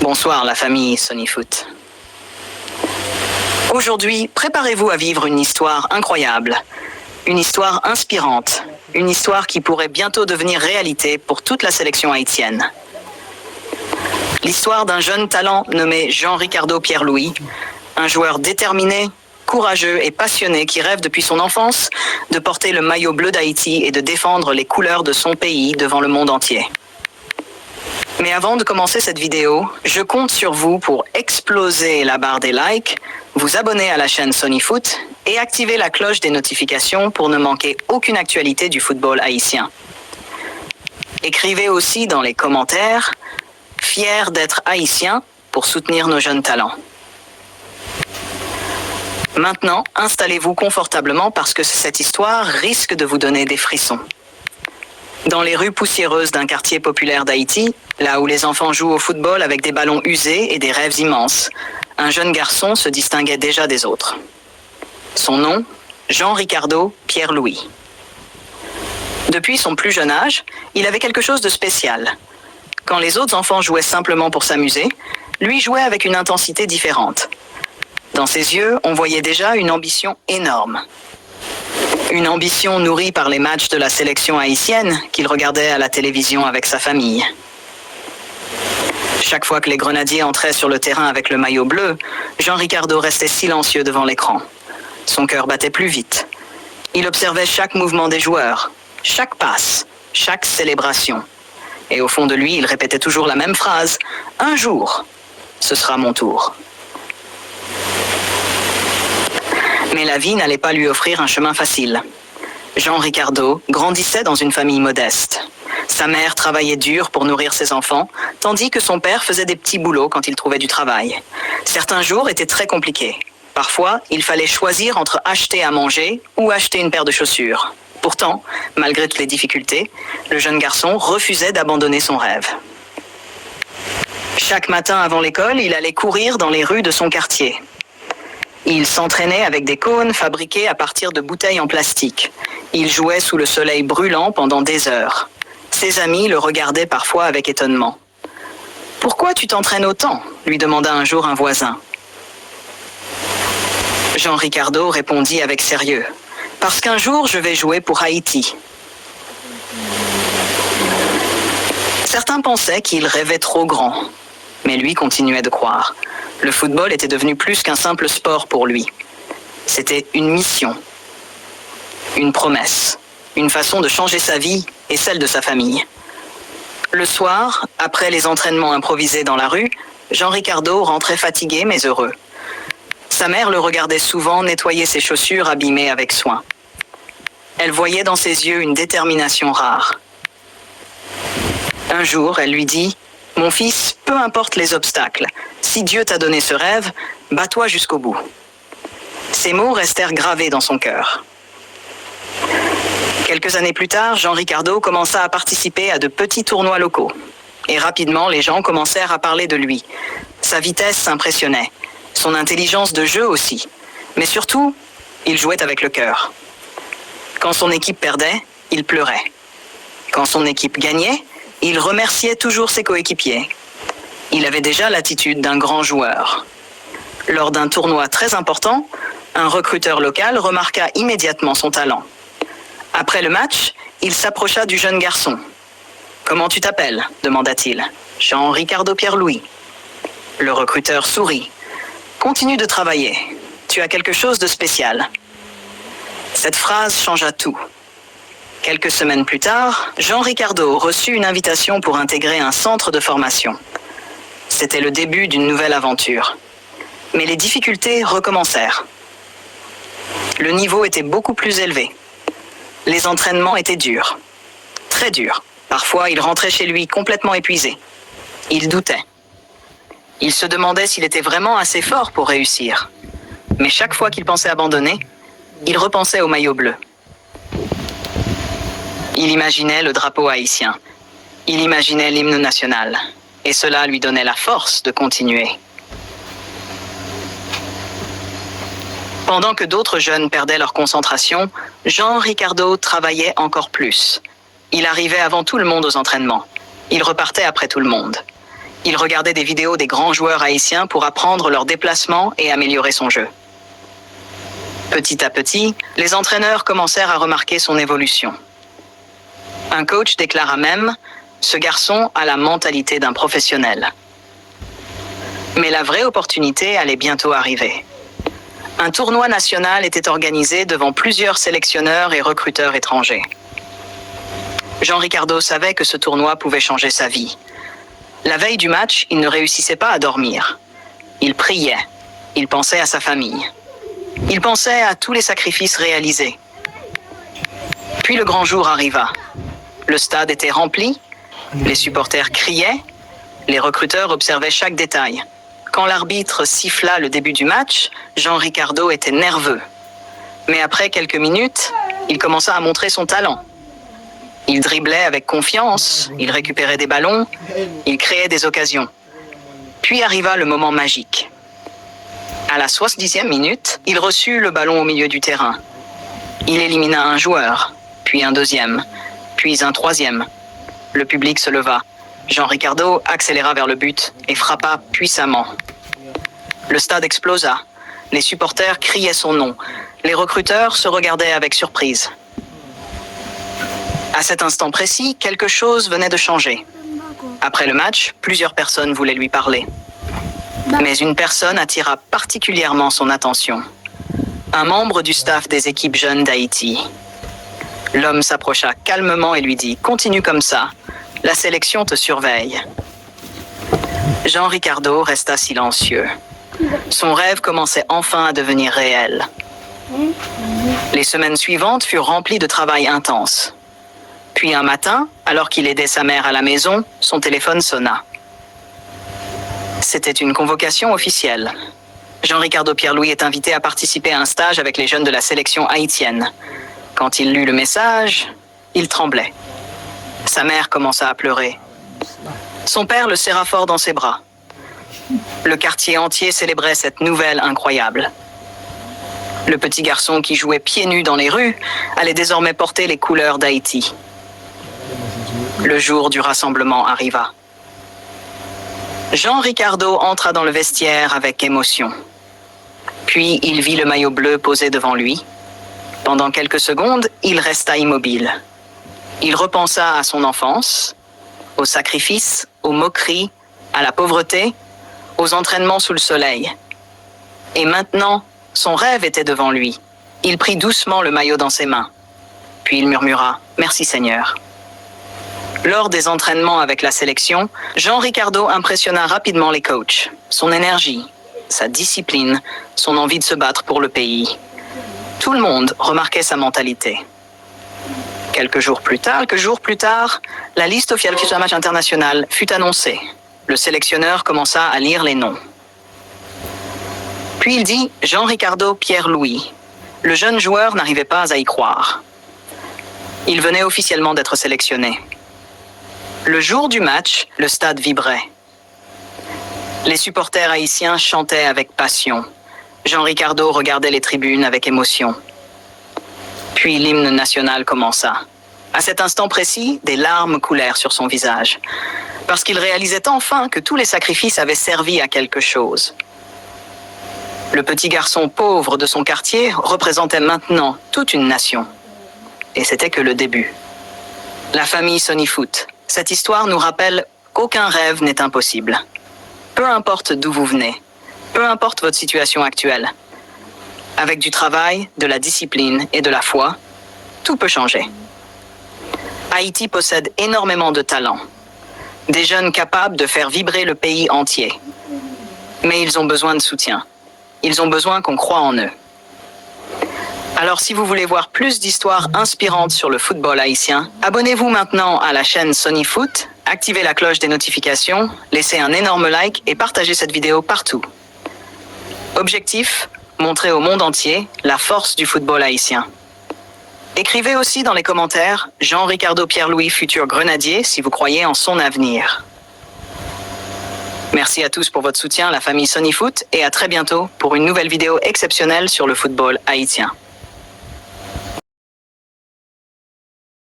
Bonsoir la famille Sonyfoot. Aujourd'hui, préparez-vous à vivre une histoire incroyable, une histoire inspirante, une histoire qui pourrait bientôt devenir réalité pour toute la sélection haïtienne. L'histoire d'un jeune talent nommé Jean-Ricardo Pierre-Louis, un joueur déterminé, courageux et passionné qui rêve depuis son enfance de porter le maillot bleu d'Haïti et de défendre les couleurs de son pays devant le monde entier. Mais avant de commencer cette vidéo, je compte sur vous pour exploser la barre des likes, vous abonner à la chaîne Sonyfoot et activer la cloche des notifications pour ne manquer aucune actualité du football haïtien. Écrivez aussi dans les commentaires « Fier d'être haïtien » pour soutenir nos jeunes talents. Maintenant, installez-vous confortablement parce que cette histoire risque de vous donner des frissons. Dans les rues poussiéreuses d'un quartier populaire d'Haïti, là où les enfants jouent au football avec des ballons usés et des rêves immenses, un jeune garçon se distinguait déjà des autres. Son nom, Jean-Ricardo Pierre-Louis. Depuis son plus jeune âge, il avait quelque chose de spécial. Quand les autres enfants jouaient simplement pour s'amuser, lui jouait avec une intensité différente. Dans ses yeux, on voyait déjà une ambition énorme. Une ambition nourrie par les matchs de la sélection haïtienne qu'il regardait à la télévision avec sa famille. Chaque fois que les grenadiers entraient sur le terrain avec le maillot bleu, Jean-Ricardo restait silencieux devant l'écran. Son cœur battait plus vite. Il observait chaque mouvement des joueurs, chaque passe, chaque célébration. Et au fond de lui, il répétait toujours la même phrase « Un jour, ce sera mon tour ». Mais la vie n'allait pas lui offrir un chemin facile. Jean-Ricardo grandissait dans une famille modeste. Sa mère travaillait dur pour nourrir ses enfants, tandis que son père faisait des petits boulots quand il trouvait du travail. Certains jours étaient très compliqués. Parfois, il fallait choisir entre acheter à manger ou acheter une paire de chaussures. Pourtant, malgré toutes les difficultés, le jeune garçon refusait d'abandonner son rêve. Chaque matin avant l'école, il allait courir dans les rues de son quartier. Il s'entraînait avec des cônes fabriqués à partir de bouteilles en plastique. Il jouait sous le soleil brûlant pendant des heures. Ses amis le regardaient parfois avec étonnement. « Pourquoi tu t'entraînes autant ?» lui demanda un jour un voisin. Jean-Ricardo répondit avec sérieux. « Parce qu'un jour, je vais jouer pour Haïti. » Certains pensaient qu'il rêvait trop grand, mais lui continuait de croire. Le football était devenu plus qu'un simple sport pour lui. C'était une mission, une promesse, une façon de changer sa vie et celle de sa famille. Le soir, après les entraînements improvisés dans la rue, Jean-Ricardo rentrait fatigué mais heureux. Sa mère le regardait souvent nettoyer ses chaussures abîmées avec soin. Elle voyait dans ses yeux une détermination rare. Un jour, elle lui dit « Mon fils, peu importe les obstacles, si Dieu t'a donné ce rêve, bats-toi jusqu'au bout. » Ces mots restèrent gravés dans son cœur. Quelques années plus tard, Jean-Ricardo commença à participer à de petits tournois locaux. Et rapidement, les gens commencèrent à parler de lui. Sa vitesse s'impressionnait, son intelligence de jeu aussi. Mais surtout, il jouait avec le cœur. Quand son équipe perdait, il pleurait. Quand son équipe gagnait, il remerciait toujours ses coéquipiers. Il avait déjà l'attitude d'un grand joueur. Lors d'un tournoi très important, un recruteur local remarqua immédiatement son talent. Après le match, il s'approcha du jeune garçon. « Comment tu t'appelles » demanda-t-il. « Jean-Ricardo Pierre-Louis. » Le recruteur sourit. « Continue de travailler. Tu as quelque chose de spécial. » Cette phrase changea tout. Quelques semaines plus tard, Jean-Ricardo reçut une invitation pour intégrer un centre de formation. C'était le début d'une nouvelle aventure. Mais les difficultés recommencèrent. Le niveau était beaucoup plus élevé. Les entraînements étaient durs. Très durs. Parfois, il rentrait chez lui complètement épuisé. Il doutait. Il se demandait s'il était vraiment assez fort pour réussir. Mais chaque fois qu'il pensait abandonner, il repensait au maillot bleu. Il imaginait le drapeau haïtien. Il imaginait l'hymne national. Et cela lui donnait la force de continuer. Pendant que d'autres jeunes perdaient leur concentration, Jean-Ricardo travaillait encore plus. Il arrivait avant tout le monde aux entraînements. Il repartait après tout le monde. Il regardait des vidéos des grands joueurs haïtiens pour apprendre leurs déplacements et améliorer son jeu. Petit à petit, les entraîneurs commencèrent à remarquer son évolution. Un coach déclara même « Ce garçon a la mentalité d'un professionnel ». Mais la vraie opportunité allait bientôt arriver. Un tournoi national était organisé devant plusieurs sélectionneurs et recruteurs étrangers. Jean Ricardo savait que ce tournoi pouvait changer sa vie. La veille du match, il ne réussissait pas à dormir. Il priait. Il pensait à sa famille. Il pensait à tous les sacrifices réalisés. Puis le grand jour arriva. Le stade était rempli, les supporters criaient, les recruteurs observaient chaque détail. Quand l'arbitre siffla le début du match, Jean Ricardo était nerveux. Mais après quelques minutes, il commença à montrer son talent. Il driblait avec confiance, il récupérait des ballons, il créait des occasions. Puis arriva le moment magique. À la 70e minute, il reçut le ballon au milieu du terrain. Il élimina un joueur, puis un deuxième, puis un troisième. Le public se leva. Jean Ricardo accéléra vers le but et frappa puissamment. Le stade explosa. Les supporters criaient son nom. Les recruteurs se regardaient avec surprise. À cet instant précis, quelque chose venait de changer. Après le match, plusieurs personnes voulaient lui parler. Mais une personne attira particulièrement son attention. Un membre du staff des équipes jeunes d'Haïti. L'homme s'approcha calmement et lui dit « Continue comme ça, la sélection te surveille ». Jean Ricardo resta silencieux. Son rêve commençait enfin à devenir réel. Les semaines suivantes furent remplies de travail intense. Puis un matin, alors qu'il aidait sa mère à la maison, son téléphone sonna. C'était une convocation officielle. Jean Ricardo Pierre-Louis est invité à participer à un stage avec les jeunes de la sélection haïtienne. Quand il lut le message, il tremblait. Sa mère commença à pleurer. Son père le serra fort dans ses bras. Le quartier entier célébrait cette nouvelle incroyable. Le petit garçon qui jouait pieds nus dans les rues allait désormais porter les couleurs d'Haïti. Le jour du rassemblement arriva. Jean Ricardo entra dans le vestiaire avec émotion. Puis il vit le maillot bleu posé devant lui. Pendant quelques secondes, il resta immobile. Il repensa à son enfance, aux sacrifices, aux moqueries, à la pauvreté, aux entraînements sous le soleil. Et maintenant, son rêve était devant lui. Il prit doucement le maillot dans ses mains. Puis il murmura « Merci Seigneur ». Lors des entraînements avec la sélection, Jean Ricardo impressionna rapidement les coachs. Son énergie, sa discipline, son envie de se battre pour le pays. Tout le monde remarquait sa mentalité. Quelques jours plus tard, la liste officielle du match international fut annoncée. Le sélectionneur commença à lire les noms. Puis il dit « Jean Ricardo Pierre-Louis ». Le jeune joueur n'arrivait pas à y croire. Il venait officiellement d'être sélectionné. Le jour du match, le stade vibrait. Les supporters haïtiens chantaient avec passion. Jean Ricardo regardait les tribunes avec émotion. Puis l'hymne national commença. À cet instant précis, des larmes coulèrent sur son visage, parce qu'il réalisait enfin que tous les sacrifices avaient servi à quelque chose. Le petit garçon pauvre de son quartier représentait maintenant toute une nation. Et c'était que le début. La famille Sonifoot. Cette histoire nous rappelle qu'aucun rêve n'est impossible. Peu importe d'où vous venez, peu importe votre situation actuelle. Avec du travail, de la discipline et de la foi, tout peut changer. Haïti possède énormément de talents. Des jeunes capables de faire vibrer le pays entier. Mais ils ont besoin de soutien. Ils ont besoin qu'on croie en eux. Alors si vous voulez voir plus d'histoires inspirantes sur le football haïtien, abonnez-vous maintenant à la chaîne Sonifoot, activez la cloche des notifications, laissez un énorme like et partagez cette vidéo partout. Objectif, montrer au monde entier la force du football haïtien. Écrivez aussi dans les commentaires Jean Ricardo Pierre-Louis, futur grenadier, si vous croyez en son avenir. Merci à tous pour votre soutien, la famille Sonifoot, et à très bientôt pour une nouvelle vidéo exceptionnelle sur le football haïtien.